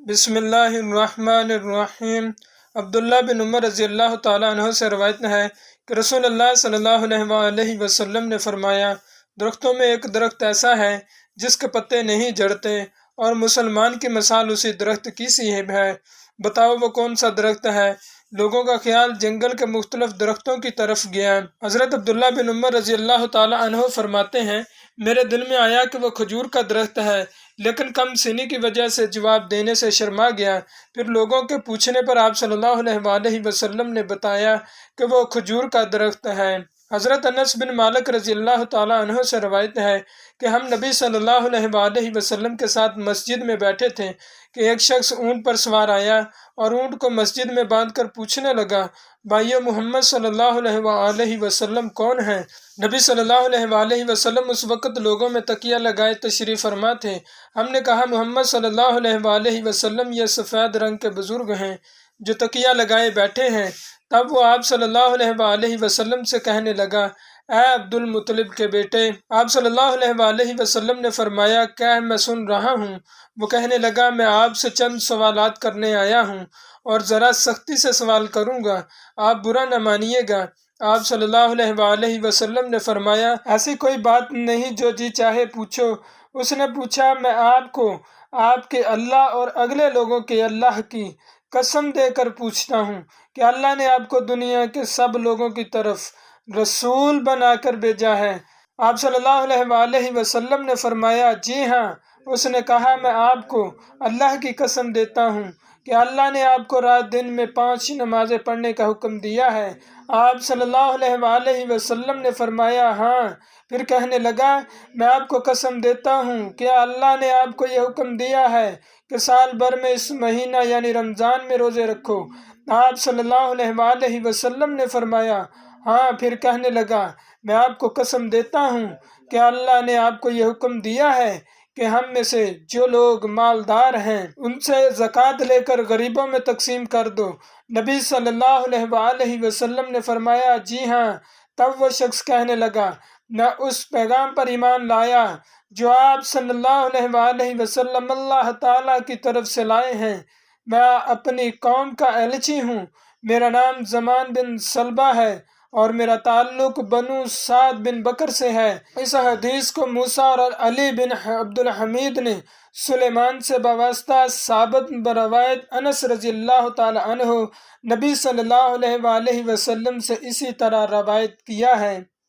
بسم اللہ الرحمن الرحیم۔ عبداللہ بن عمر رضی اللہ تعالیٰ عنہ سے روایت ہے کہ رسول اللہ صلی اللہ علیہ وسلم نے فرمایا، درختوں میں ایک درخت ایسا ہے جس کے پتے نہیں جھڑتے، اور مسلمان کی مثال اسی درخت کی سی ہے۔ بتاؤ وہ کون سا درخت ہے؟ لوگوں کا خیال جنگل کے مختلف درختوں کی طرف گیا۔ حضرت عبداللہ بن عمر رضی اللہ تعالیٰ عنہ فرماتے ہیں، میرے دل میں آیا کہ وہ کھجور کا درخت ہے، لیکن کم سنی کی وجہ سے جواب دینے سے شرما گیا۔ پھر لوگوں کے پوچھنے پر آپ صلی اللہ علیہ وسلم نے بتایا کہ وہ کھجور کا درخت ہے۔ حضرت انس بن مالک رضی اللہ تعالیٰ عنہ سے روایت ہے کہ ہم نبی صلی اللہ علیہ وسلم کے ساتھ مسجد میں بیٹھے تھے کہ ایک شخص اونٹ پر سوار آیا اور اونٹ کو مسجد میں باندھ کر پوچھنے لگا، بھائیو، محمد صلی اللہ علیہ وسلم کون ہیں؟ نبی صلی اللہ علیہ وسلم اس وقت لوگوں میں تکیہ لگائے تشریف فرما تھے۔ ہم نے کہا، محمد صلی اللہ علیہ وسلم یہ سفید رنگ کے بزرگ ہیں جو تکیہ لگائے بیٹھے ہیں۔ تب وہ آپ صلی اللہ علیہ وسلم سے کہنے لگا، اے عبد المطلب کے بیٹے۔ آپ صلی اللہ علیہ وسلم نے فرمایا، کیا میں سن رہا ہوں؟ وہ کہنے لگا، میں آپ سے چند سوالات کرنے آیا ہوں اور ذرا سختی سے سوال کروں گا، آپ برا نہ مانیے گا۔ آپ صلی اللہ علیہ وسلم نے فرمایا، ایسی کوئی بات نہیں، جو جی چاہے پوچھو۔ اس نے پوچھا، میں آپ کو آپ کے اللہ اور اگلے لوگوں کے اللہ کی قسم دے کر پوچھتا ہوں کہ اللہ نے آپ کو دنیا کے سب لوگوں کی طرف رسول بنا کر بھیجا ہے؟ آپ صلی اللہ علیہ وسلم نے فرمایا، جی ہاں۔ اس نے کہا، میں آپ کو اللہ کی قسم دیتا ہوں کہ اللہ نے آپ کو رات دن میں 5 نمازیں پڑھنے کا حکم دیا ہے۔ آپ صلی اللہ علیہ وسلم نے فرمایا، ہاں۔ پھر کہنے لگا، میں آپ کو قسم دیتا ہوں کہ اللہ نے آپ کو یہ حکم دیا ہے کہ سال بھر میں اس مہینہ یعنی رمضان میں روزے رکھو۔ آپ صلی اللہ علیہ وسلم نے فرمایا، ہاں۔ پھر کہنے لگا، میں آپ کو قسم دیتا ہوں کہ اللہ نے آپ کو یہ حکم دیا ہے کہ ہم میں سے جو لوگ مالدار ہیں ان سے زکوٰۃ لے کر غریبوں میں تقسیم کر دو۔ نبی صلی اللہ علیہ وسلم نے فرمایا، جی ہاں۔ تب وہ شخص کہنے لگا، میں اس پیغام پر ایمان لایا جو آپ صلی اللہ علیہ وسلم اللہ تعالیٰ کی طرف سے لائے ہیں۔ میں اپنی قوم کا ایلچی ہوں۔ میرا نام زمان بن سلبہ ہے اور میرا تعلق بنو سعد بن بکر سے ہے۔ اس حدیث کو موسیٰ اور علی بن عبد الحمید نے سلیمان سے بواسطہ ثابت بروایت انس رضی اللہ تعالی عنہ نبی صلی اللہ علیہ وسلم سے اسی طرح روایت کیا ہے۔